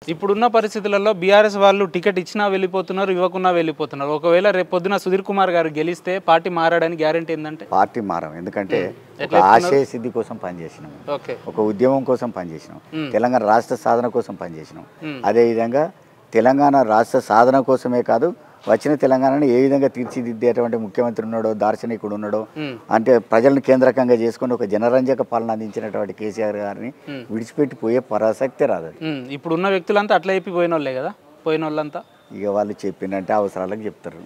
ఇప్పుడున్న పరిస్థితులలో బీఆర్ఎస్ వాళ్ళు టికెట్ ఇచ్చినా వెళ్ళిపోతున్నారు, ఇవ్వకున్నా వెళ్ళిపోతున్నారు. ఒకవేళ రేపు పొద్దున సుధీర్ కుమార్ గారు గెలిస్తే పార్టీ మారడానికి గ్యారెంటీ ఏంటంటే? పార్టీ మారం. ఎందుకంటే ఒక ఆశయ సిద్ధి కోసం పనిచేసినాం, ఒక ఉద్యమం కోసం పనిచేసినాం, తెలంగాణ రాష్ట్ర సాధన కోసం పనిచేసినాం. అదేవిధంగా తెలంగాణ రాష్ట్ర సాధన కోసమే కాదు, వచ్చిన తెలంగాణను ఏ విధంగా తీర్చిదిద్దేటువంటి ముఖ్యమంత్రి ఉన్నాడో, దార్శనికుడు ఉన్నాడో, అంటే ప్రజలను కేంద్రకంగా చేసుకుని ఒక జనరంజక పాలన అందించినటువంటి కేసీఆర్ గారిని విడిచిపెట్టిపోయే ప్రసక్తే రాదు. ఇప్పుడున్న వ్యక్తులంతా అట్లా చెప్పి పోయిన వాళ్ళే కదా, పోయిన వాళ్ళంతా ఇక వాళ్ళు చెప్పినంటే అవసరాలకు చెప్తారు.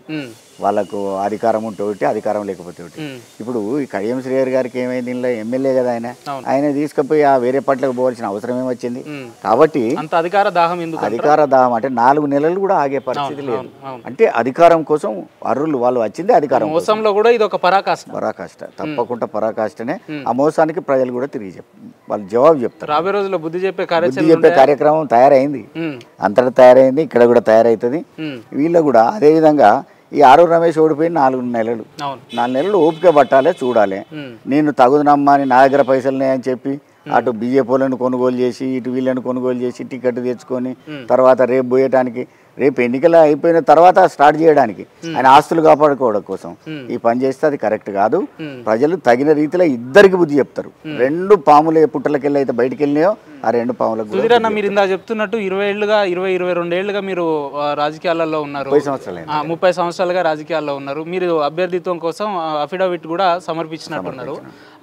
వాళ్ళకు అధికారం ఉంటే ఒకటి, అధికారం లేకపోతే ఒకటి. ఇప్పుడు ఈ కడియం శ్రీహరి గారికి ఏమైంది, ఇంట్లో ఎమ్మెల్యే కదా ఆయన తీసుకుపోయి ఆ వేరే పట్లకు పోవాల్సిన అవసరం ఏమొచ్చింది. కాబట్టి అధికార దాహం అంటే 4 నెలలు కూడా ఆగే పరిస్థితి లేదు. అంటే అధికారం కోసం అర్రులు వాళ్ళు వచ్చింది అధికారం మోసంలో కూడా ఇది ఒక పరాకాష్ట, తప్పకుండా పరాకాష్టనే. ఆ మోసానికి ప్రజలు కూడా తిరిగి వాళ్ళు జవాబు చెప్తారు. రాబోయే రోజుల్లో బుద్ధి చెప్పే కార్యక్రమం తయారైంది, అంతటా తయారైంది, ఇక్కడ కూడా తయారైతుంది. వీళ్ళు కూడా అదే విధంగా ఈ ఆరూరు రమేష్ ఓడిపోయి 4 నెలలు ఓపిక పట్టాలి, చూడాలి. నేను తగుదనమ్మా అని నా దగ్గర పైసలు అని చెప్పి అటు బీజేపీలను కొనుగోలు చేసి ఇటు వీళ్ళని కొనుగోలు చేసి టికెట్ తెచ్చుకొని తర్వాత రేపు పోయటానికి, రేపు ఎన్నికలు అయిపోయిన తర్వాత స్టార్ట్ చేయడానికి ఆయన ఆస్తులు కాపాడుకోవడం కోసం ఈ పని చేస్తే అది కరెక్ట్ కాదు. ప్రజలు తగిన రీతిలో ఇద్దరికి బుద్ధి చెప్తారు. 2 పాములు పుట్టలకెళ్ళి అయితే బయటకు వెళ్ళినాయో ఆ 2 పాములకు. మీరు ఇందా చెప్తున్నట్టు 22 ఏళ్ళుగా మీరు రాజకీయాలలో ఉన్నారు, 30 సంవత్సరాలుగా రాజకీయాల్లో ఉన్నారు. మీరు అభ్యర్థిత్వం కోసం అఫిడవిట్ కూడా సమర్పించినట్టున్నారు.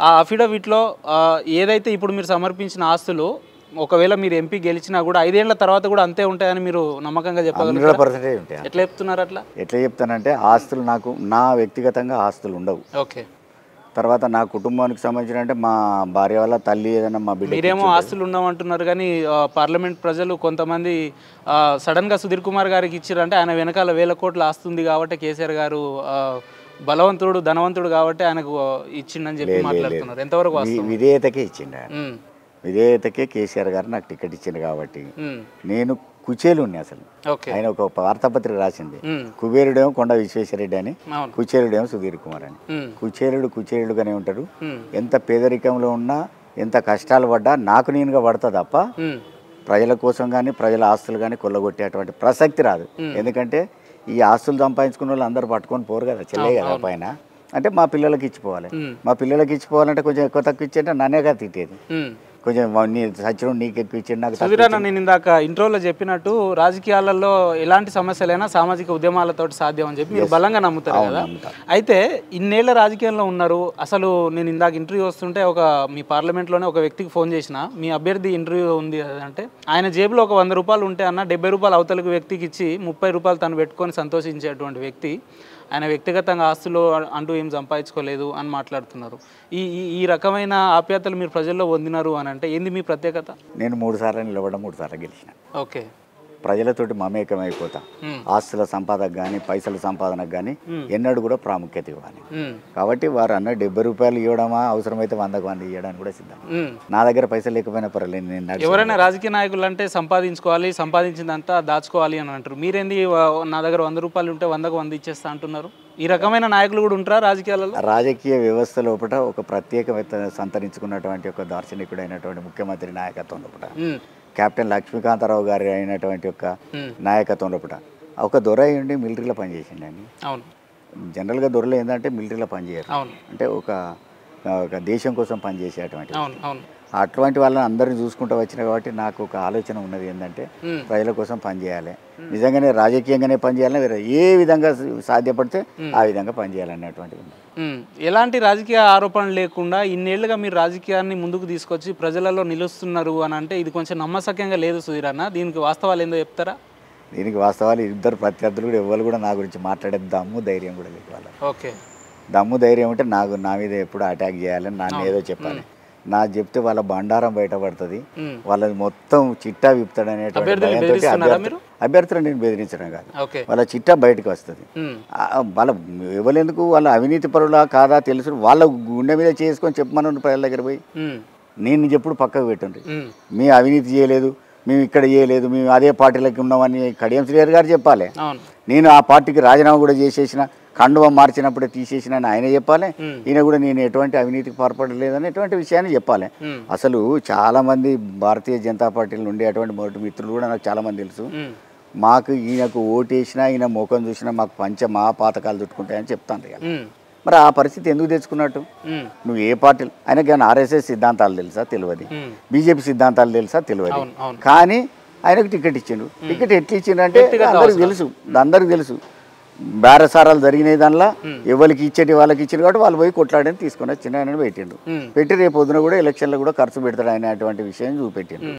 ఆ అఫిడవిట్ లో ఏదైతే ఇప్పుడు మీరు సమర్పించిన ఆస్తులు ఒకవేళ మీరు ఎంపీ గెలిచినా కూడా 5 ఏళ్ల తర్వాత కూడా అంతే ఉంటాయని మీరు నమ్మకంగా చెప్పగలుగుతారు? 100% ఉంటాయి. ఎట్లా చెప్తున్నారు? ఎట్లా చెప్తానంటే ఆస్తులు నాకు నా వ్యక్తిగతంగా ఆస్తులు ఉండవు. ఓకే. తర్వాత నా కుటుంబానికి సంబంధించిన అంటే మా భార్య వాళ్ళ తల్లి ఏదైనా మా బిడ్డ, మీరేమో ఆస్తులు ఉండమంటున్నారు కానీ పార్లమెంట్ ప్రజలు కొంతమంది సడన్గా సుధీర్ కుమార్ గారికి ఇచ్చారంటే ఆయన వెనకాల 1000 కోట్ల ఆస్తుంది కాబట్టి కేసీఆర్ గారు బలవంతుడు ధనవంతుడు కాబట్టి ఆయనకు ఇచ్చిండని చెప్పి మాట్లాడుతున్నారు. ఎంతవరకు విధేయతకే ఇచ్చిండు. విధేయతకే కేసీఆర్ గారు నాకు టికెట్ ఇచ్చిండు కాబట్టి నేను కుచేలుని. అసలు ఆయన ఒక వార్తాపత్రిక రాసింది, కుబేరుడేమో కొండ విశ్వేశ్వరరెడ్డి అని, కుచేలుడేమో సుధీర్ కుమార్ అని. కుచేలుడుగానే ఉంటాడు. ఎంత పేదరికంలో ఉన్నా, ఎంత కష్టాలు పడ్డా నాకు నేనుగా పడతా తప్ప ప్రజల కోసం కానీ ప్రజల ఆస్తులు కానీ కొల్లగొట్టేటువంటి ప్రసక్తి రాదు. ఎందుకంటే ఈ ఆస్తులు సంపాదించుకున్న వాళ్ళు అందరూ పట్టుకొని పోరు కదా, చెల్లే కదా పైన. అంటే మా పిల్లలకి ఇచ్చిపోవాలి. మా పిల్లలకి ఇచ్చిపోవాలంటే కొంచెం ఎక్కువ తక్కువ ఇచ్చి అంటే నన్నేగా తిట్టేది. కొంచెం సచివం నీకు ఎక్కువ ఇచ్చింది నాకు. సుధీరన్న, నేను ఇందాక ఇంట్రోలో చెప్పినట్టు రాజకీయాలలో ఎలాంటి సమస్యలైనా సామాజిక ఉద్యమాలతో సాధ్యం అని చెప్పి మీరు బలంగా నమ్ముతారు కదా. అయితే ఇన్నేళ్ల రాజకీయాల్లో ఉన్నారు. అసలు నేను ఇందాక ఇంటర్వ్యూ వస్తుంటే మీ పార్లమెంట్లోనే ఒక వ్యక్తికి ఫోన్ చేసిన, మీ అభ్యర్థి ఇంటర్వ్యూ ఉంది అంటే ఆయన జేబులో ఒక 100 రూపాయలు ఉంటే అన్న 70 రూపాయలు అవతలకు వ్యక్తికి ఇచ్చి 30 రూపాయలు తను పెట్టుకొని సంతోషించేటువంటి వ్యక్తి. ఆయన వ్యక్తిగతంగా ఆస్తులు అంటూ ఏం సంపాదించుకోలేదు అని మాట్లాడుతున్నారు. ఈ రకమైన ఆప్యాయతలు మీరు ప్రజల్లో పొందినారు అని అంటే ఏంది మీ ప్రత్యేకత? నేను 3 సార్లు నిలబడ్డా, 3 సార్లు గెలిచిన. ఓకే. ప్రజలతోటి మమేకం అయిపోతా. ఆస్తుల సంపాదనకు కానీ పైసల సంపాదనకు కానీ ఎన్నడూ కూడా ప్రాముఖ్యత ఇవ్వాలి. కాబట్టి వారు అన్న 70 రూపాయలు ఇవ్వడమా, అవసరమైతే 100కు 100 ఇవ్వడానికి కూడా సిద్ధం. నా దగ్గర పైసలు లేకపోయినా పర్వాలేదు. నేను ఎవరైనా రాజకీయ నాయకులు అంటే సంపాదించుకోవాలి, సంపాదించిందంతా దాచుకోవాలి అని అంటారు. మీరేంది నా దగ్గర 100 రూపాయలు ఉంటే 100కు 100 ఇచ్చేస్తా అంటున్నారు? ఈ రకమైన నాయకులు కూడా ఉంటారా రాజకీయాలలో? రాజకీయ వ్యవస్థ లోపల ఒక ప్రత్యేకత సంతరించుకున్నటువంటి ఒక దార్శనికుడు అయినటువంటి ముఖ్యమంత్రి నాయకత్వం లోపల, కెప్టెన్ లక్ష్మీకాంతారావు గారి అయినటువంటి ఒక నాయకత్వం లోపల ఒక దొర అయ్యండి మిలిటరీలో పనిచేసిండి అని. జనరల్గా దొరలు ఏంటంటే మిలిటరీలో పనిచేయరు, అంటే ఒక దేశం కోసం పనిచేసేటువంటి. అటువంటి వాళ్ళని అందరినీ చూసుకుంటూ వచ్చిన కాబట్టి నాకు ఒక ఆలోచన ఉన్నది ఏంటంటే ప్రజల కోసం పనిచేయాలి, నిజంగానే రాజకీయంగానే పనిచేయాలని, వేరే ఏ విధంగా సాధ్యపడితే ఆ విధంగా పనిచేయాలనేటువంటిది. ఎలాంటి రాజకీయ ఆరోపణలు లేకుండా ఇన్నేళ్లుగా మీరు రాజకీయాన్ని ముందుకు తీసుకొచ్చి ప్రజలలో నిలుస్తున్నారు అని అంటే ఇది కొంచెం నమ్మశక్యంగా లేదు సుధీర్ అన్న. దీనికి వాస్తవాలు ఏందో చెప్తారా? దీనికి వాస్తవాలు 2 ప్రత్యర్థులు కూడా ఎవరు కూడా నా గురించి మాట్లాడే దమ్ము ధైర్యం కూడా లేదు వాళ్ళ. ఓకే. దమ్ము ధైర్యం ఉంటే నా మీద ఎప్పుడు అటాక్ చేయాలని నన్ను ఏదో చెప్పాలి. నా చెప్తే వాళ్ళ బండారం బయటపడుతుంది, వాళ్ళది మొత్తం చిట్టా విప్పుతాడు అనేటువంటి అభ్యర్థులు నేను బెదిరించడం కాదు, వాళ్ళ చిట్టా బయటకు వస్తుంది. వాళ్ళ ఎవరెందుకు వాళ్ళ అవినీతి పరులా కాదా తెలుసు, వాళ్ళ గుండె మీద చేసుకొని చెప్పమని ప్రజల దగ్గర పోయి నేను చెప్పుడు పక్కకు పెట్టండి. మీ అవినీతి చేయలేదు, మేము ఇక్కడ చేయలేదు, మేము అదే పార్టీలకి ఉన్నామని కడియం శ్రీహరి గారు చెప్పాలి. నేను ఆ పార్టీకి రాజీనామా కూడా చేసేసిన కండువ మార్చినప్పుడే తీసేసిన ఆయన చెప్పాలి, ఈయన కూడా నేను ఎటువంటి అవినీతికి పాల్పడలేదని ఎటువంటి విషయాన్ని చెప్పాలి. అసలు చాలా మంది భారతీయ జనతా పార్టీలో ఉండే అటువంటి మొదటి మిత్రులు కూడా నాకు చాలా మంది తెలుసు. మాకు ఈయనకు ఓటేసినా ఈయన ముఖం చూసినా మాకు మా పాతకాలు చుట్టుకుంటాయని చెప్తాను కదా. మరి ఆ పరిస్థితి ఎందుకు తెచ్చుకున్నట్టు? నువ్వు ఏ పార్టీ, ఆయనకి ఏమైనా ఆర్ఎస్ఎస్ సిద్ధాంతాలు తెలుసా? తెలియదు. బీజేపీ సిద్ధాంతాలు తెలుసా? తెలియదు. కానీ ఆయనకు టికెట్ ఇచ్చిండు. టికెట్ ఎట్లా ఇచ్చిండు అంటే అందరికి తెలుసు బేరసారాలు జరిగినాయి. దానిలో ఎవరికి ఇచ్చేటి వాళ్ళకి ఇచ్చిండు కాబట్టి వాళ్ళు పోయి కొట్లాడని తీసుకొని వచ్చిండు. ఆయన పెట్టిండు. పెట్టి రేపు పొద్దున కూడా ఎలక్షన్లో కూడా ఖర్చు పెడతాడు ఆయన అటువంటి విషయం చూపెట్టిండు.